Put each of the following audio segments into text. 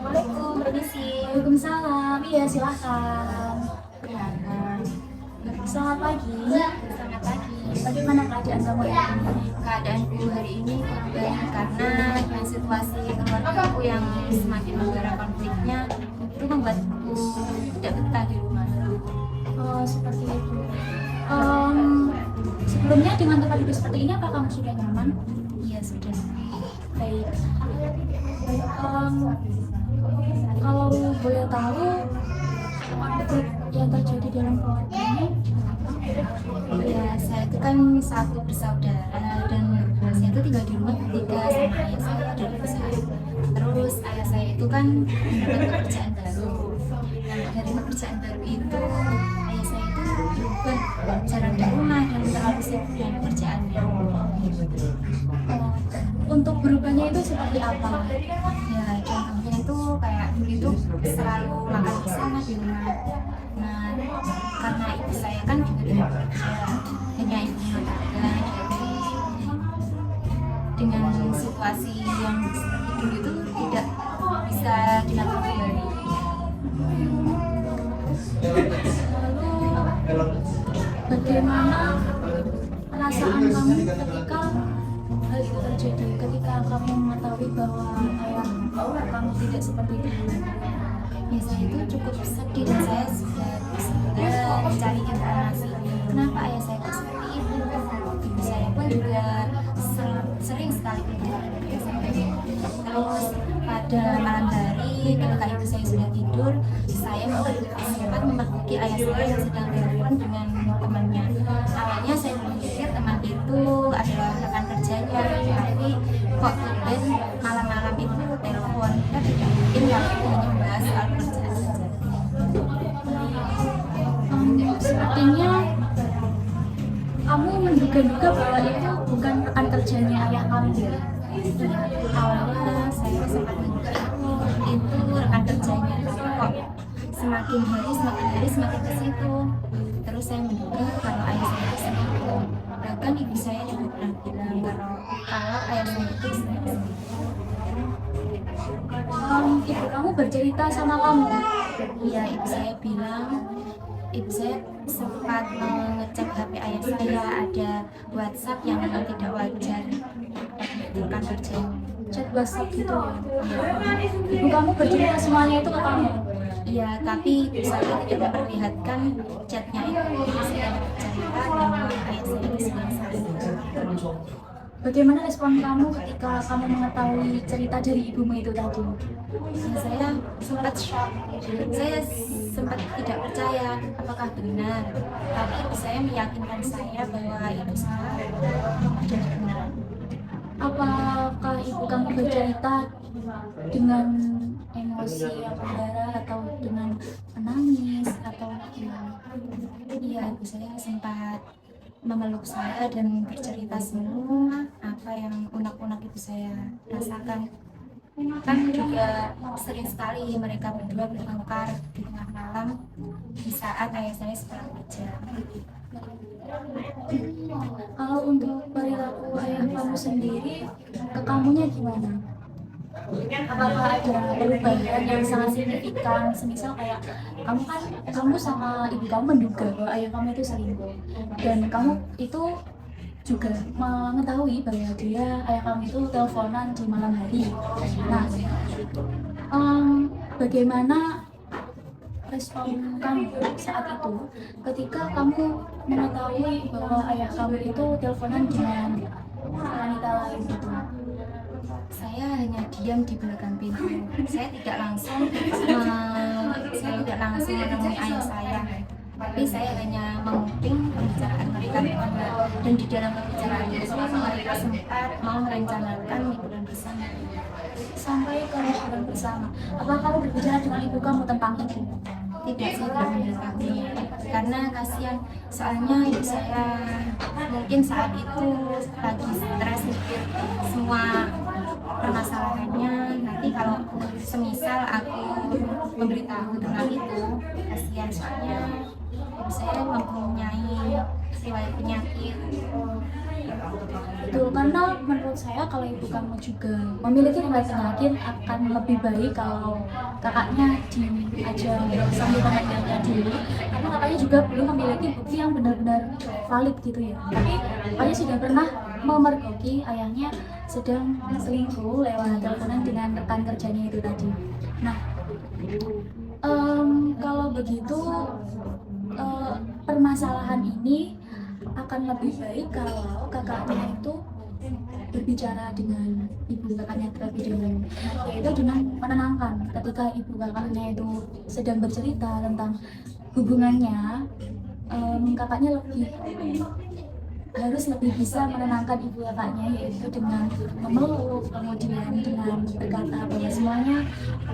Assalamualaikum, permisi. Waalaikumsalam, iya silahkan. Selamat pagi. Selamat pagi. Bagaimana keadaan kamu hari ini? Keadaanku hari ini kurang baik karena dengan situasi keluargaku yang semakin membara konfliknya itu membuatku tidak betah di rumah. Oh, seperti itu. Em, Sebelumnya dengan tempat hidup seperti ini, apa kamu sudah nyaman? Iya sudah. Baik. Em, Kalau boleh tahu, konflik yang terjadi dalam keluarga ini, Ya saya itu kan satu bersaudara dan saya itu tinggal di rumah bertiga sama ayah saya dan ibu saya. Terus ayah saya itu kan mendapat pekerjaan baru. Nah dari pekerjaan baru itu ayah saya itu berubah jarang di rumah dan terlalu sibuk dengan pekerjaannya. untuk berubahnya itu seperti apa? Ya contohnya itu kayak dulu itu selalu makan bersama di rumah. Nah karena ibu saya kan juga tidak bekerja, hanya ibu rumah tangga. Jadi dengan situasi yang seperti dulu itu tidak bisa dilakukan kembali. Lalu bagaimana perasaan kamu ketika hal itu terjadi, ketika kamu mengetahui bahwa ayah kamu tidak seperti itu? Ya saya itu cukup sedih dan saya sudah mencari informasi kenapa ayah saya itu seperti itu. Ibu saya pun juga sering sekali berbicara dengan ayah saya. Terus pada malam hari ketika ibu saya sudah tidur, saya sempat memergoki ayah saya yang sedang telepon dengan temannya. Awalnya saya berpikir teman itu adalah rekan kerjanya, tapi kok tumben malam-malam itu telepon. Kita tidak mungkin kalau itu hanya membahas soal kerjaan saja. Sepertinya kamu menduga-duga bahwa itu bukan rekan kerjanya ayah kamu. Awalnya saya sempat menduga itu rekan kerjanya, tapi kok semakin hari semakin ke situ. Terus saya menduga kalau ayah saya itu selingkuh. Bahkan ibu saya juga pernah bilang kalau ayah saya itu selingkuh. Ibu kamu bercerita sama kamu. Ya ibu saya bilang, ibu saya sempat mengecek HP ayah saya, ada WhatsApp yang memang tidak wajar rekan kerjanya. Chat WhatsApp gitu ya. Ibu kamu bercerita semuanya itu ke kamu. Iya, tapi ibu saya tidak memperlihatkan chatnya itu. Ibu saya bercerita dan ayah saya itu sedang sakit. Bagaimana respon kamu ketika kamu mengetahui cerita dari ibumu itu tadi? Ya, saya sempat shock. Saya sempat tidak percaya apakah benar. Tapi ibu saya meyakinkan saya bahwa itu salah dan benar. Apakah ibu kamu bercerita dengan emosi yang membara atau dengan menangis atau gimana? Iya, ibu saya sempat memeluk saya dan bercerita semua apa yang unek-unek ibu saya rasakan. Kan juga sering sekali mereka berdua bertengkar di tengah malam di saat ayah saya sedang kerja. Kalau untuk perilaku ayah kamu sendiri, ke kamunya gimana? Apakah ada perubahan yang sangat signifikan? Semisal kayak kamu sama ibu kamu menduga bahwa ayah kamu itu selingkuh, dan kamu itu juga mengetahui bahwa ayah kamu itu teleponan di malam hari. Nah, bagaimana respon kamu saat itu ketika kamu mengetahui bahwa ayah kamu itu teleponan dengan wanita lain gitu? Saya hanya diam di belakang pintu. Saya tidak langsung menemui ayah saya. Tapi saya hanya menguping pembicaraan mereka berdua. Dan di dalam pembicaraan itu mereka sempat mau merencanakan liburan bersama. Sampai ke liburan bersama, apa kamu berbicara dengan ibu kamu tentang itu? Tidak, saya tidak mengetahuinya karena kasihan, soalnya ibu saya mungkin saat itu lagi stres mikir semua permasalahannya. Nanti kalau semisal aku memberitahu tentang itu, kasihan, soalnya ibu saya mempunyai riwayat penyakit. Betul, karena menurut saya kalau ibu kamu juga memiliki riwayat penyakit akan lebih baik kalau kakaknya diajak sambil penelitiannya dulu, karena kakaknya juga belum memiliki bukti yang benar-benar valid gitu ya. Tapi kakaknya sudah pernah memergoki ayahnya sedang selingkuh lewat teleponan dengan rekan kerjanya itu tadi. Nah, kalau begitu permasalahan ini akan lebih baik kalau kakaknya itu berbicara dengan ibu kakaknya terlebih dahulu, yaitu dengan menenangkan. Ketika ibu kakaknya itu sedang bercerita tentang hubungannya, kakaknya harus lebih bisa menenangkan ibu kakaknya, yaitu dengan memeluk, kemudian dengan berkata bahwa semuanya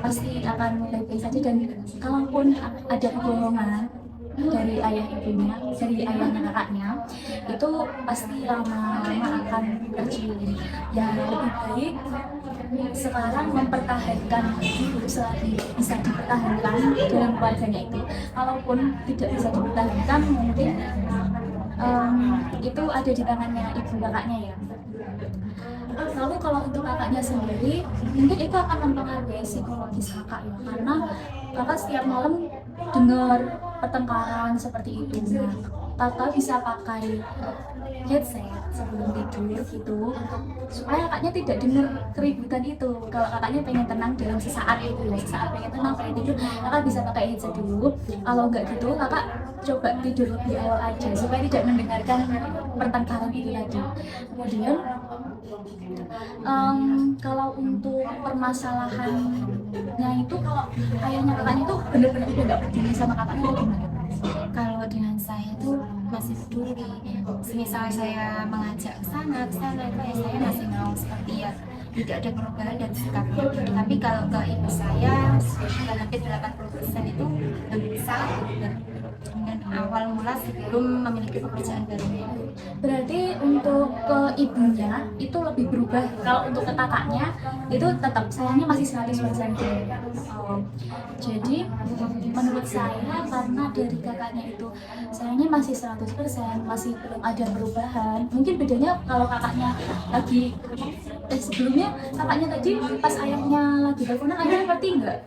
pasti akan baik-baik saja, dan kalaupun ada kebohongan dari ayahnya kakaknya, itu pasti lama-lama akan tercium. Yang lebih baik sekarang mempertahankan itu selagi bisa dipertahankan dalam keluarganya itu. Kalaupun tidak bisa dipertahankan, mungkin itu ada di tangannya ibu kakaknya ya. Lalu kalau untuk kakaknya sendiri, mungkin itu akan mempengaruhi psikologis kakak ya, karena kakak setiap malam dengar pertengkaran seperti itu. Nah, kakak bisa pakai headset sebelum tidur gitu, supaya kakaknya tidak dengar keributan itu. Kalau kakaknya pengen tenang dalam sesaat itu ya, sesaat pengen tenang pengen tidur, kakak bisa pakai headset dulu. Kalau enggak gitu, kakak coba tidur lebih awal aja supaya tidak mendengarkan pertengkaran itu tadi. Kemudian kalau untuk permasalahannya itu, kalau ayahnya kakaknya itu benar-benar udah nggak peduli sama kakaknya, itu gimana? Kalau dengan saya tuh masih peduli. Semisal saya mengajak ke sana itu ya saya masih mau seperti ya, tidak ada perubahan dan sikapnya. Tapi kalau ke ibu saya hampir 80% itu sangat berubah dengan awal mula sebelum memiliki pekerjaan barunya. Berarti untuk ke ibunya itu lebih berubah. Kalau untuk ke kakaknya itu tetap sayangnya masih 100%. Jadi menurut saya, karena dari kakaknya itu sayangnya masih 100%, masih belum ada perubahan. Mungkin bedanya kalau kakaknya lagi sebelumnya kakaknya tadi pas ayahnya lagi teleponan, ayahnya ngerti nggak?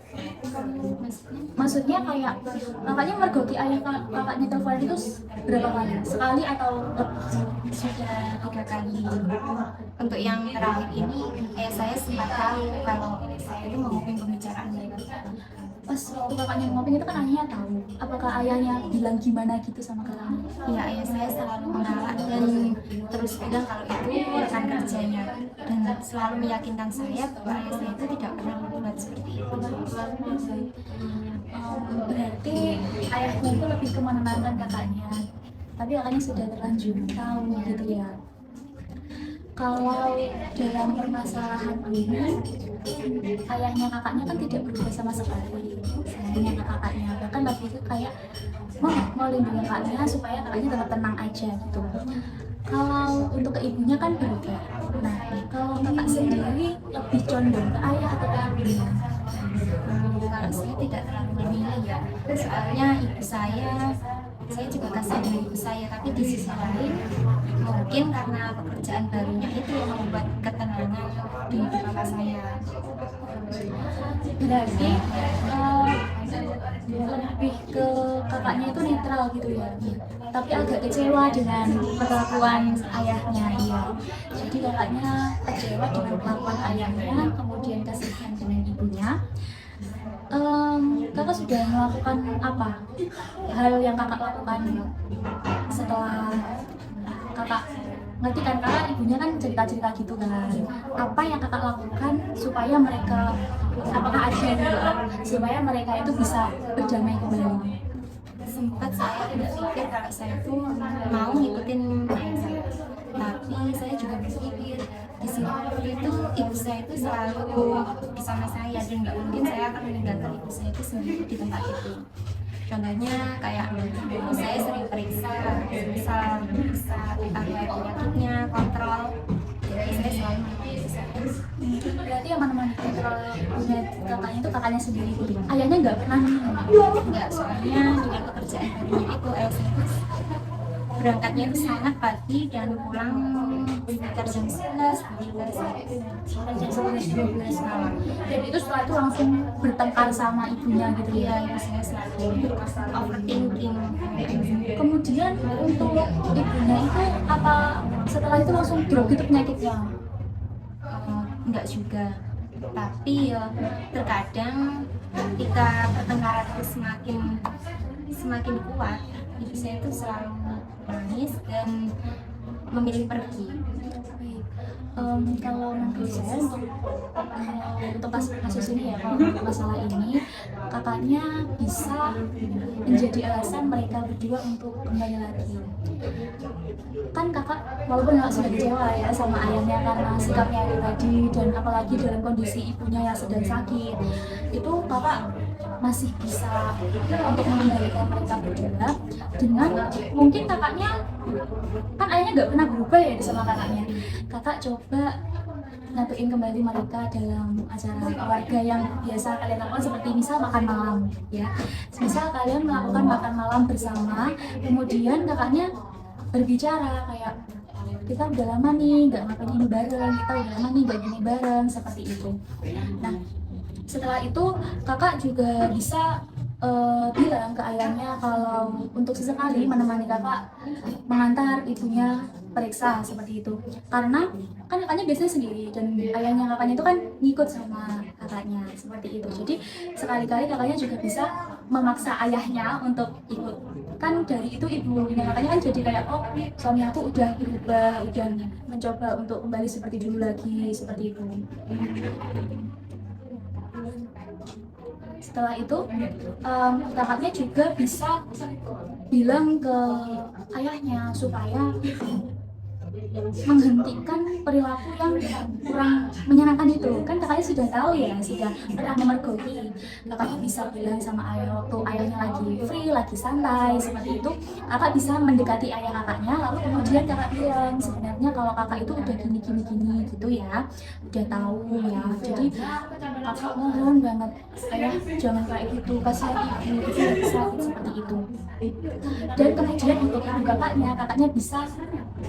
Maksudnya kayak kakaknya mergoki kakaknya teleponan itu berapa kali? Sekali atau Sudah 3 kali. Untuk yang terakhir ini saya sempat tahu kalau saya itu menghubungi pembicaraan mereka. pas waktu kakaknya ngomong itu kan ayahnya tahu? Apakah ayahnya bilang gimana gitu sama kakaknya? Ya, ayah saya selalu mengalah dan terus bilang kalau itu rekan kerjanya, dan selalu meyakinkan saya bahwa ayah saya itu tidak pernah berbuat seperti itu. Berarti ayahnya itu lebih ke menenangkan kakaknya, tapi kakaknya sudah terlanjur tahu gitu ya. Kalau dalam permasalahan ini, ayahnya kakaknya kan tidak berubah sama sekali. Sayangnya ke kakaknya, bahkan lebih itu kayak mau lindungi kakaknya supaya kakaknya tetap tenang aja gitu. Kalau untuk ke ibunya kan berubah. Nah, kalau kakak sendiri lebih condong ke ayah atau ke ibunya? Kalau saya tidak terlalu memilih ya, soalnya ibu saya juga kasihan dengan ibu saya, tapi di sisi lain mungkin karena pekerjaan barunya itu yang membuat ketenangan di kakak saya. Berarti lebih ke kakaknya itu netral gitu ya, tapi agak kecewa dengan perlakuan ayahnya ya. Jadi kakaknya kecewa dengan perlakuan ayahnya, kemudian kasihan dengan ibunya. Kakak sudah melakukan apa hal yang kakak lakukan setelah kakak ngerti kan, kakak ibunya kan cerita-cerita gitu kan, apa yang kakak lakukan supaya mereka, apakah ada gitu, supaya mereka itu bisa berdamai kembali? Sempat saya berpikir kalau saya itu mau ngikutin ayah saya, tapi saya juga berpikir di sini waktu itu ibu saya itu selalu bersama saya, dan nggak mungkin saya akan meninggalkan ibu saya itu sendiri di tempat itu. Contohnya kayak saya sering periksa, misal periksa tentang penyakitnya, kontrol, jadi saya selalu memeriksa. Berarti yang mana-mana kontrol punya kakaknya itu kakaknya sendiri gitu, ayahnya nggak pernah Enggak, soalnya dengan pekerjaan barunya itu saya berangkatnya itu sangat pagi dan pulang sekitar jam 11, 12 sampai jam 11-12 malam. Dan itu setelah itu langsung bertengkar sama ibunya gitu Iya, ya. ibu saya selalu overthinking. Kemudian untuk ibunya itu apa setelah itu langsung drop gitu penyakitnya? Enggak juga, tapi ya terkadang ketika pertengkaran itu semakin kuat, ibu saya itu selalu menangis dan memilih pergi. Kalau menurut saya untuk kasus ini ya, kalau masalah ini kakaknya bisa menjadi alasan mereka berdua untuk kembali lagi. Kan kakak walaupun nggak sudah kecewa ya sama ayahnya karena sikapnya yang tadi, dan apalagi dalam kondisi ibunya yang sedang sakit, itu kakak masih bisa untuk mengembalikan mereka berdua dengan mungkin kakaknya kan ayahnya nggak pernah berubah ya sama kakaknya. Kakak coba nyatuin kembali mereka dalam acara keluarga yang biasa kalian lakukan, seperti misal makan malam ya. Misal kalian melakukan makan malam bersama, kemudian kakaknya berbicara kayak kita udah lama nih nggak ngapain ini bareng, kita udah lama nih nggak gini bareng, seperti itu. Nah setelah itu kakak juga bisa bilang ke ayahnya kalau untuk sesekali menemani kakak mengantar ibunya periksa seperti itu, karena kan kakaknya biasanya sendiri dan ayahnya kakaknya itu kan ngikut sama kakaknya seperti itu. Jadi sekali-kali kakaknya juga bisa memaksa ayahnya untuk ikut. Kan dari itu ibunya kakaknya kan jadi kayak oh suami aku udah berubah, udah mencoba untuk kembali seperti dulu lagi, seperti itu. Setelah itu kakaknya juga bisa bilang ke ayahnya supaya menghentikan perilaku yang kurang menyenangkan itu. Kan kakaknya sudah tahu ya, sudah pernah memergoki. Kakaknya bisa bilang sama ayah waktu ayahnya lagi free, lagi santai seperti itu, kakak bisa mendekati ayah kakaknya, lalu kemudian kakak bilang sebenarnya kalau kakak itu udah gini gitu ya, udah tahu ya. Jadi kakak mohon banget ayah jangan kayak gitu, kasihan ibu itu lagi sakit seperti itu. Dan kemudian untuk ibu kakaknya bisa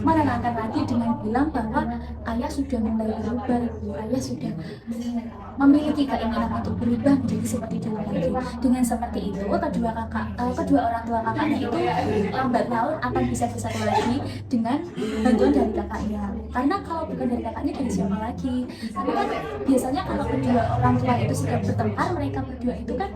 menenangkan lagi dengan bilang bahwa ayah sudah mulai berubah, ayah sudah memiliki keinginan untuk berubah menjadi seperti dulu lagi. Dengan seperti itu kedua orang tua kakaknya itu lambat laun akan bisa bersatu lagi dengan bantuan dari kakaknya. Karena kalau bukan dari kakaknya dari siapa lagi? Karena kan biasanya kalau kedua orang tua itu sudah bertengkar, mereka berdua itu kan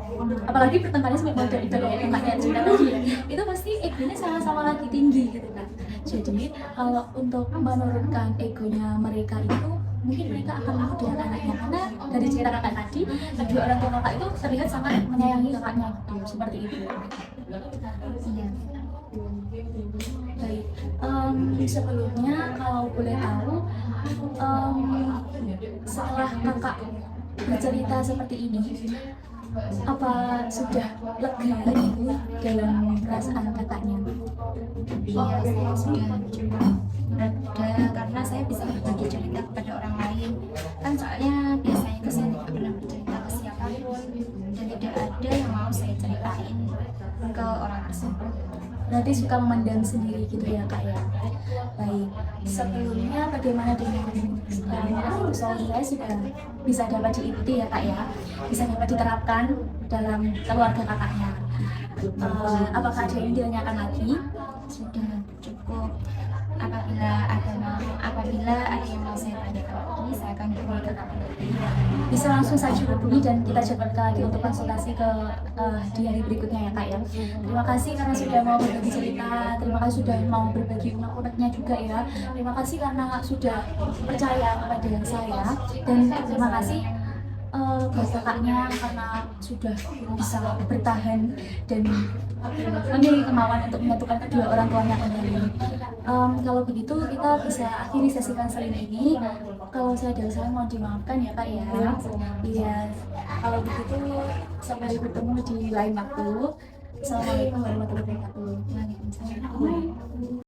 apalagi bertengkarnya sampai model itu kayak kakaknya cerita tadi ya, itu pasti egonya sama-sama lagi tinggi gitu kan. Jadi kalau untuk menurunkan egonya mereka itu mungkin mereka akan mau dengan anaknya, karena dari cerita kakak tadi kedua orang tua kakak itu terlihat sangat menyayangi kakaknya gitu, seperti itu. Iya. Baik, sebelumnya kalau boleh tahu setelah kakak bercerita seperti ini, apa sudah lega ibu dalam perasaan kakaknya? Iya, saya sudah cukup reda karena saya bisa berbagi cerita kepada orang lain. Kan soalnya biasanya itu saya tidak pernah bercerita ke siapapun dan tidak ada yang mau saya ceritain ke orang tersebut. Berarti suka memendam sendiri gitu ya kak ya. Baik, sebelumnya bagaimana dengan soal saya sudah bisa dapat diikuti ya kak ya, bisa dapat diterapkan dalam keluarga kakaknya. Apakah ada yang ditanyakan lagi? Sudah cukup. Apabila ada yang mau saya tanyakan lagi, saya akan hubungi kakak lagi. Bisa langsung saja hubungi dan kita jadwalkan lagi untuk konsultasi di hari berikutnya ya kak ya. Terima kasih karena sudah mau berbagi cerita, terima kasih sudah mau berbagi unek-uneknya juga ya. Terima kasih karena sudah percaya kepada saya, dan terima kasih buat kakaknya karena sudah bisa bertahan dan memiliki kemauan untuk menyatukan kedua orang tuanya kembali. Kalau begitu kita bisa akhiri sesi konseling ini. Kalau saya ada salah mohon dimaafkan ya kak ya. Iya. Kalau begitu sampai bertemu di lain waktu. Assalamualaikum warahmatullahi wabarakatuh. Waalaikumsalam.